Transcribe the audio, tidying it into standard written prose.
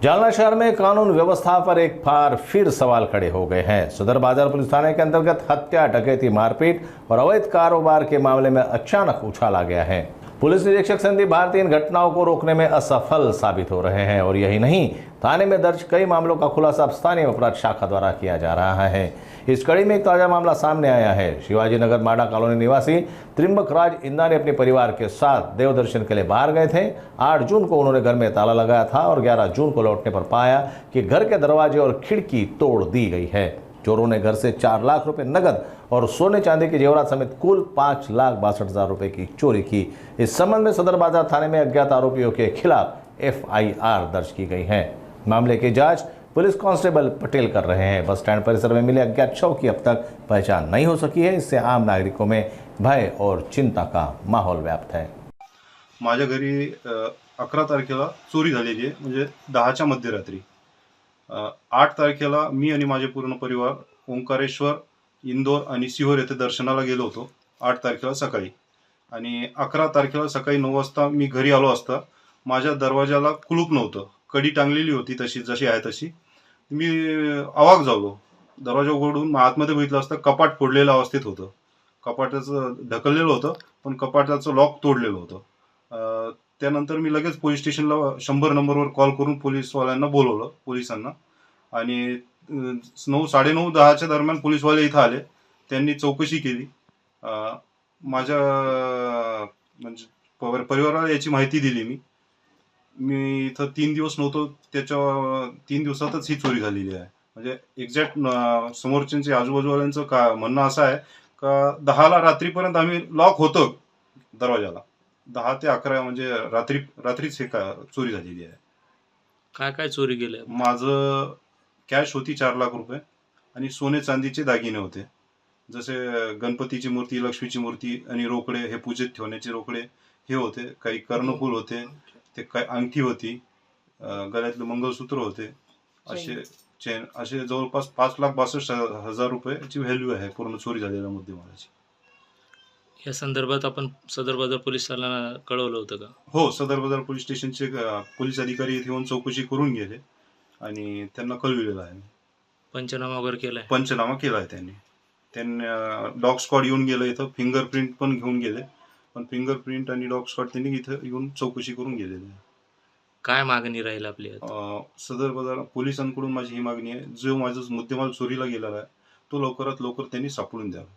जालना शहर में कानून व्यवस्था पर एक बार फिर सवाल खड़े हो गए हैं। सदर बाजार पुलिस थाने के अंतर्गत हत्या, डकैती, मारपीट और अवैध कारोबार के मामले में अचानक उछाल आ गया है। पुलिस निरीक्षक संदीप भारती इन घटनाओं को रोकने में असफल साबित हो रहे हैं और यही नहीं, थाने में दर्ज कई मामलों का खुलासा अब स्थानीय अपराध शाखा द्वारा किया जा रहा है। इस कड़ी में एक ताजा मामला सामने आया है। शिवाजी नगर माडा कॉलोनी निवासी त्रिंबक राज इंदा ने अपने परिवार के साथ देव दर्शन के लिए बाहर गए थे। 8 जून को उन्होंने घर में ताला लगाया था और 11 जून को लौटने पर पाया कि घर के दरवाजे और खिड़की तोड़ दी गई है। चोरों ने घर से 4 लाख रुपए नगद और सोने चांदी के जेवरात समेत कुल 5,62,000 रुपए की चोरी की। इस संबंध में सदर बाजार थाने में अज्ञात आरोपियों के खिलाफ FIR दर्ज की गई है। मामले की जांच पुलिस कांस्टेबल पटेल कर रहे हैं। बस स्टैंड परिसर में मिले अज्ञात शव की अब तक पहचान नहीं हो सकी है। इससे आम नागरिकों में भय और चिंता का माहौल व्याप्त है। माझ्या घरी 11 तारखेला चोरी झालेली आहे, म्हणजे 10च्या मध्यरात्री। 8 तारखेला मी आणि माझे पूर्ण परिवार ओंकारेश्वर, इंदोर आणि सिहोर येथे दर्शनाला गेलो होतो 8 तारखेला सकाळी। आणि 11 तारखेला सकाळी 9 वाजता मी घरी आलो असता माझ्या दरवाजाला कुलूप नव्हतं, कडी टांगलेली होती तशी जशी आहे तशी। मी अवाक झालो, दरवाजा उघडून आतमध्ये बघितलं असता कपाट फोडलेल्या अवस्थेत होतं। कपाटाचं ढकललेलं होतं पण कपाटाचं लॉक तोडलेलं होतं। त्यानंतर मी लगेच पोलीस स्टेशनला 100 नंबरवर कॉल करून पोलीसवाल्यांना बोलवलं, पोलिसांना। आणि 9, 9:30, 10च्या दरम्यान पोलीसवाले इथं आले। त्यांनी चौकशी केली। माझ्या म्हणजे परिवाराला याची माहिती दिली मी इथं 3 दिवस नव्हतो, त्याच्या 3 दिवसातच ही चोरी झालेली आहे। म्हणजे एक्झॅक्ट समोरच्यांचे आजूबाजूवाल्यांचं का म्हणणं असं आहे का 10ला रात्रीपर्यंत आम्ही लॉक होतो दरवाजाला। 10 ते 11 म्हणजे रात्रीच हे चोरी झालेली आहे। काय काय चोरी केलं? माझं कॅश होती 4 लाख रुपये आणि सोने चांदीचे दागिने होते, जसे गणपतीची मूर्ती, लक्ष्मीची मूर्ती आणि रोकडे, हे पूजेत ठेवण्याचे रोकडे हे होते। काही कर्णफूल होते, ते काही अंगठी होती, गळ्यातले मंगळसूत्र होते, असे चेन, असे जवळपास 5,62,000 रुपयाची व्हॅल्यू आहे पूर्ण चोरी झालेल्या मुद्देमालाची। या संदर्भात आपण सदर बाजार पोलिसांना कळवलं होतं का? हो, सदर बाजार पोलीस स्टेशनचे पोलीस अधिकारी इथे येऊन चौकशी करून गेले आणि त्यांना कळविलेलं आहे। पंचनामा वगैरे केलाय? पंचनामा केला आहे त्यांनी डॉग स्क्वॉड येऊन गेलं इथं, फिंगरप्रिंट पण घेऊन गेले, पण फिंगरप्रिंट आणि डॉग स्क्वॉड त्यांनी इथं येऊन चौकशी करून गेलेली आहे। काय मागणी राहील आपली? सदर बाजार पोलिसांकडून माझी ही मागणी आहे, जो माझा मुद्देमाल चोरीला गेलेला आहे तो लवकरात लवकर त्यांनी सापडून द्यावा।